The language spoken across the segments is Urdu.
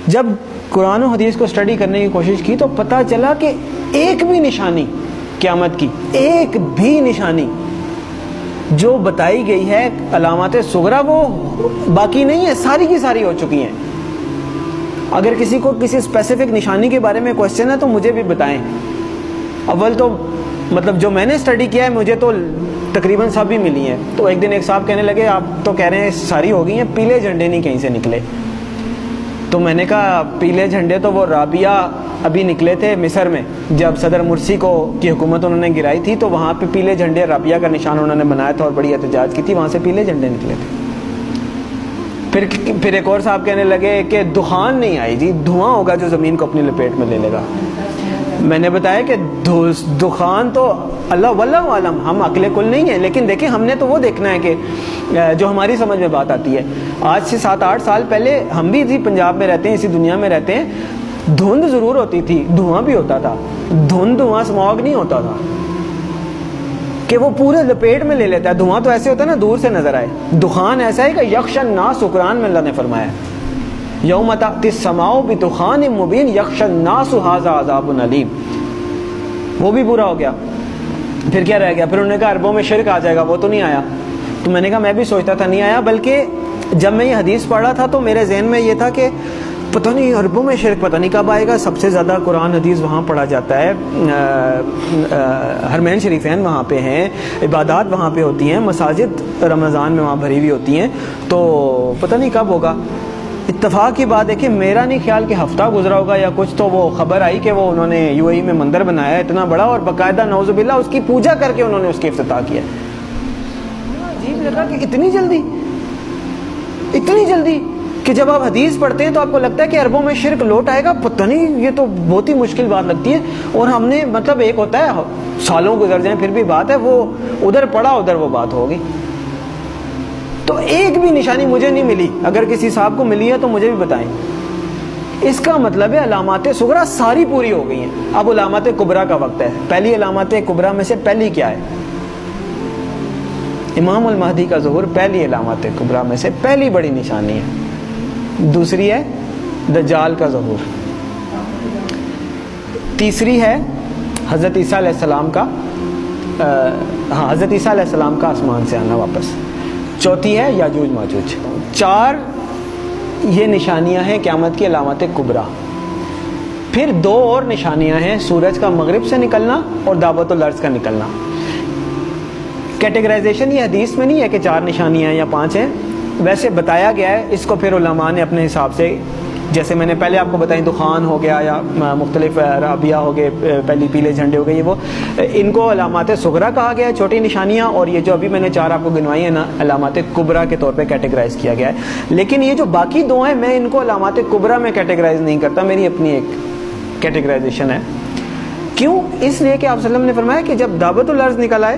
جب قرآن و حدیث کو اسٹڈی کرنے کی کوشش کی تو پتہ چلا کہ ایک بھی نشانی قیامت کی، ایک بھی نشانی جو بتائی گئی ہے علامات صغریٰ وہ باقی نہیں ہے، ساری کی ساری ہو چکی ہیں۔ اگر کسی کو کسی اسپیسیفک نشانی کے بارے میں کوشچن ہے تو مجھے بھی بتائیں۔ اول تو مطلب جو میں نے اسٹڈی کیا ہے مجھے تو تقریباً سب ہی ملی ہیں۔ تو ایک دن ایک صاحب کہنے لگے آپ تو کہہ رہے ہیں ساری ہو گئی ہیں، پیلے جھنڈے نہیں کہیں سے نکلے۔ تو میں نے کہا پیلے جھنڈے تو وہ رابعہ ابھی نکلے تھے مصر میں، جب صدر مرسی کی حکومت انہوں نے گرائی تھی تو وہاں پہ پیلے جھنڈے رابعہ کا نشان انہوں نے بنایا تھا اور بڑی احتجاج کی تھی، وہاں سے پیلے جھنڈے نکلے تھے۔ پھر ایک اور صاحب کہنے لگے کہ دخان نہیں آئی جی، دھواں ہوگا جو زمین کو اپنی لپیٹ میں لے لے گا۔ میں نے بتایا کہ دخان تو اللہ واللہ عالم، ہم عقل کل نہیں ہیں، لیکن دیکھیں ہم نے تو وہ دیکھنا ہے کہ جو ہماری سمجھ میں بات آتی ہے۔ آج سے 7-8 سال پہلے ہم بھی اسی پنجاب میں رہتے ہیں، اسی دنیا میں رہتے ہیں، دھند ضرور ہوتی تھی، دھواں بھی ہوتا تھا، دھواں اسموگ نہیں ہوتا تھا کہ وہ پورے لپیٹ میں لے لیتا ہے۔ دھواں تو ایسے ہوتا ہے نا دور سے نظر آئے، دخان ایسا ہے کہ یخشى الناس، قرآن میں اللہ نے فرمایا یوم تأتی السماء بدخان مبین یخشى الناس ھذا عذاب علیم، وہ بھی پورا ہو گیا۔ پھر کیا رہ گیا؟ پھر انہوں نے کہا عربوں میں شرک آ جائے گا، وہ تو نہیں آیا۔ تو میں نے کہا میں بھی سوچتا تھا نہیں آیا، بلکہ جب میں یہ حدیث پڑھ رہا تھا تو میرے ذہن میں یہ تھا کہ پتہ نہیں عربوں میں شرک پتہ نہیں کب آئے گا۔ سب سے زیادہ قرآن حدیث وہاں پڑھا جاتا ہے، حرمین شریفین وہاں پہ ہیں، عبادات وہاں پہ ہوتی ہیں، مساجد رمضان میں وہاں بھری ہوئی ہوتی ہیں، تو پتہ نہیں کب ہوگا۔ اتفاق کی بات ہے کہ میرا نہیں خیال کہ ہفتہ گزرا ہوگا یا کچھ، تو وہ خبر آئی کہ وہ انہوں نے UAE میں مندر بنایا ہے اتنا بڑا، اور باقاعدہ نعوذ باللہ اس کی پوجا کر کے انہوں نے اس کی افتتاح کیا۔ عجیب لگا کہ اتنی جلدی کہ جب آپ حدیث پڑھتے ہیں تو آپ کو لگتا ہے کہ عربوں میں شرک لوٹ آئے گا، پتہ نہیں، یہ تو بہت ہی مشکل بات لگتی ہے۔ اور ہم نے مطلب ایک ہوتا ہے سالوں گزر جائیں پھر بھی بات ہے، وہ ادھر پڑا ادھر وہ بات ہوگی۔ تو ایک بھی نشانی مجھے نہیں ملی، اگر کسی صاحب کو ملی ہے تو مجھے بھی بتائیں۔ اس کا مطلب ہے علامات صغریٰ ساری پوری ہو گئی ہیں، اب علامات کبریٰ کا وقت ہے۔ پہلی علامات کبریٰ میں سے پہلی کیا ہے؟ امام المہدی کا ظہور پہلی علامات کبریٰ میں سے پہلی بڑی نشانی ہے۔ دوسری ہے دجال کا ظہور، تیسری ہے حضرت عیسیٰ علیہ السلام کا حضرت عیسیٰ علیہ السلام کا آسمان سے آنا واپس، چوتھی ہے یاجوج ماجوج۔ 4 یہ نشانیاں ہیں قیامت کی علامات کبریٰ۔ پھر 2 اور نشانیاں ہیں، سورج کا مغرب سے نکلنا اور دعوت الارض کا نکلنا۔ کیٹیگرائزیشن یہ حدیث میں نہیں ہے کہ 4 نشانیاں یا 5 ہیں، ویسے بتایا گیا ہے، اس کو پھر علماء نے اپنے حساب سے، جیسے میں نے پہلے آپ کو بتائی دخان ہو گیا یا مختلف رابعہ ہو گئے، پہلی پیلے جھنڈے ہو گئے، یہ وہ ان کو علامات صغریٰ کہا گیا ہے، چھوٹی نشانیاں، اور یہ جو ابھی میں نے 4 آپ کو گنوائی ہیں نا علامات کبریٰ کے طور پہ کیٹیگرائز کیا گیا ہے۔ لیکن یہ جو باقی 2 ہیں میں ان کو علامات کبریٰ میں کیٹیگرائز نہیں کرتا، میری اپنی ایک کیٹیگرائزیشن ہے۔ کیوں؟ اس لیے کہ آپ صلی اللہ علیہ وسلم نے فرمایا کہ جب دعوت الارض نکل آئے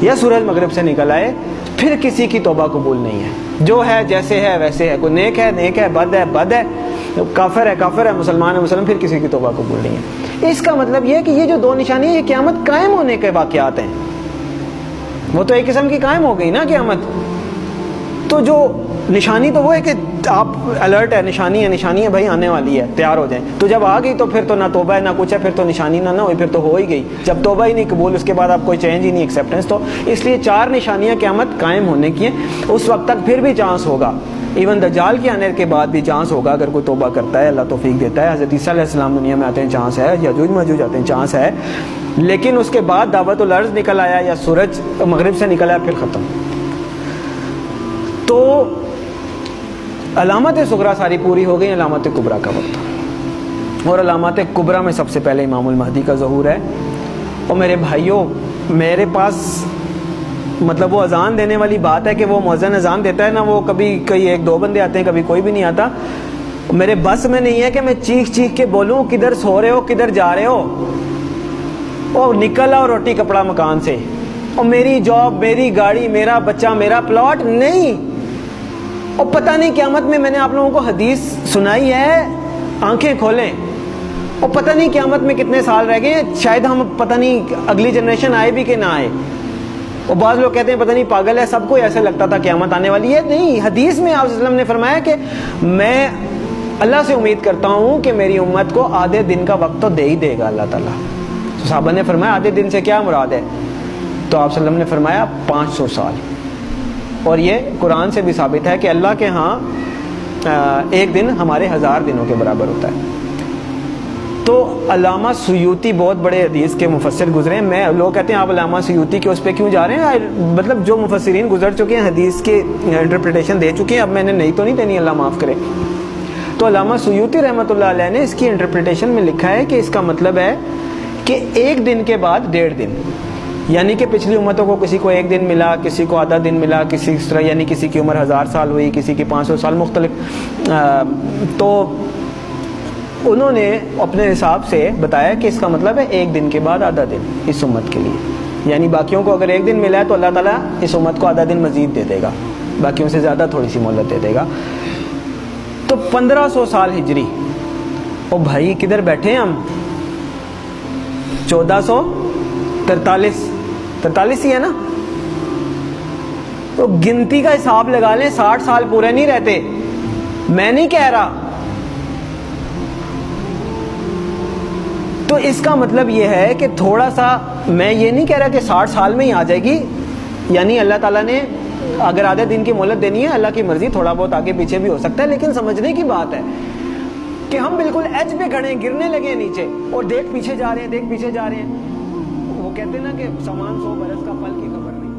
یا سورج مغرب سے نکل آئے پھر کسی کی توبہ قبول نہیں ہے، جو ہے جیسے ہے ویسے ہے، کوئی نیک ہے بد ہے، کافر ہے مسلمان ہے پھر کسی کی توبہ قبول نہیں ہے۔ اس کا مطلب یہ ہے کہ یہ جو 2 نشانی ہیں یہ قیامت قائم ہونے کے واقعات ہیں، وہ تو ایک قسم کی قائم ہو گئی نا قیامت۔ تو جو نشانی تو وہ ہے کہ آپ الرٹ ہے، نشانی ہے بھائی آنے والی ہے، تیار ہو جائیں۔ تو جب آ گئی تو پھر تو نہ توبہ ہے نہ کچھ ہے، پھر تو نشانی نہ ہوئی، پھر تو ہو ہی گئی۔ جب توبہ ہی نہیں قبول، اس کے بعد آپ کوئی چینج ہی نہیں، ایکسیپٹنس۔ تو اس لیے 4 نشانیاں قیامت قائم ہونے کی ہیں، اس وقت تک پھر بھی چانس ہوگا، ایون دجال کے آنے کے بعد بھی چانس ہوگا اگر کوئی توبہ کرتا ہے، اللہ توفیق دیتا ہے۔ حضرت عیسیٰ علیہ السلام دنیا میں آتے ہیں، چانس ہے، یاجوج ماجوج آتے ہیں، چانس ہے، لیکن اس کے بعد دعوت الارض نکل آیا یا سورج مغرب سے نکل آیا پھر ختم۔ تو علامات صغریٰ ساری پوری ہو گئی، علامات کبریٰ کا وقت، اور علامات کبریٰ میں سب سے پہلے امام المہدی کا ظہور ہے۔ اور میرے بھائیوں، میرے پاس مطلب وہ اذان دینے والی بات ہے کہ وہ مؤذن اذان دیتا ہے نا، وہ کبھی کوئی 1-2 بندے آتے ہیں، کبھی کوئی بھی نہیں آتا، میرے بس میں نہیں ہے کہ میں چیخ کے بولوں کدھر سو رہے ہو، کدھر جا رہے ہو، اور نکل آؤ روٹی کپڑا مکان سے، اور میری جاب، میری گاڑی، میرا بچہ، میرا پلاٹ نہیں۔ اور پتہ نہیں قیامت میں نے آپ لوگوں کو حدیث سنائی ہے، آنکھیں کھولیں، اور پتہ نہیں قیامت میں کتنے سال رہ گئے، شاید ہم پتہ نہیں اگلی جنریشن آئے بھی کہ نہ آئے۔ اور بعض لوگ کہتے ہیں پتہ نہیں پاگل ہے، سب کو ایسے لگتا تھا قیامت آنے والی ہے۔ نہیں، حدیث میں آپ صلی اللہ علیہ وسلم نے فرمایا کہ میں اللہ سے امید کرتا ہوں کہ میری امت کو آدھے دن کا وقت تو دے ہی دے گا اللہ تعالیٰ. تو صحابہ نے فرمایا آدھے دن سے کیا مراد ہے؟ تو آپ صلی اللہ علیہ وسلم نے فرمایا 500 سال. اور یہ قرآن سے بھی ثابت ہے کہ اللہ کے ہاں ایک دن ہمارے 1000 دنوں کے برابر ہوتا ہے. تو علامہ سیوطی بہت بڑے حدیث کے مفسر گزرے ہیں. میں لوگ کہتے ہیں آپ علامہ سیوطی کے اس پہ کیوں جا رہے ہیں؟ مطلب جو مفسرین گزر چکے ہیں حدیث کے انٹرپریٹیشن دے چکے ہیں, اب میں نے نہیں تو نہیں دینی, اللہ معاف کرے. تو علامہ سیوطی رحمۃ اللہ علیہ نے اس کی انٹرپریٹیشن میں لکھا ہے کہ اس کا مطلب ہے کہ ایک دن کے بعد 1.5 دن, یعنی کہ پچھلی امتوں کو کسی کو 1 دن ملا, کسی کو آدھا دن ملا, کسی اس طرح, یعنی کسی کی عمر 1000 سال ہوئی, کسی کی 500 سال, مختلف. تو انہوں نے اپنے حساب سے بتایا کہ اس کا مطلب ہے 1 دن کے بعد آدھا دن اس امت کے لیے. یعنی باقیوں کو اگر 1 دن ملا ہے تو اللہ تعالیٰ اس امت کو آدھا دن مزید دے دے گا, باقیوں سے زیادہ تھوڑی سی مہلت دے دے گا. تو 1500 سال ہجری. او بھائی کدھر بیٹھے ہیں ہم؟ 1443 ہی ہے نا. تو گنتی کا حساب لگا لیں, 60 سال پورے نہیں رہتے. میں نہیں کہہ رہا. تو اس کا مطلب یہ ہے کہ تھوڑا سا, میں یہ نہیں کہہ رہا کہ 60 سال میں ہی آ جائے گی, یعنی اللہ تعالیٰ نے اگر آدھے دن کی مہلت دینی ہے, اللہ کی مرضی, تھوڑا بہت آگے پیچھے بھی ہو سکتا ہے. لیکن سمجھنے کی بات ہے کہ ہم بالکل ایج پہ کھڑے ہیں, گرنے لگے نیچے, اور دیکھ پیچھے جا رہے ہیں, دیکھ پیچھے جا رہے ہیں. وہ کہتے ہیں نا کہ سامان 100 برس کا پھل کی خبر نہیں.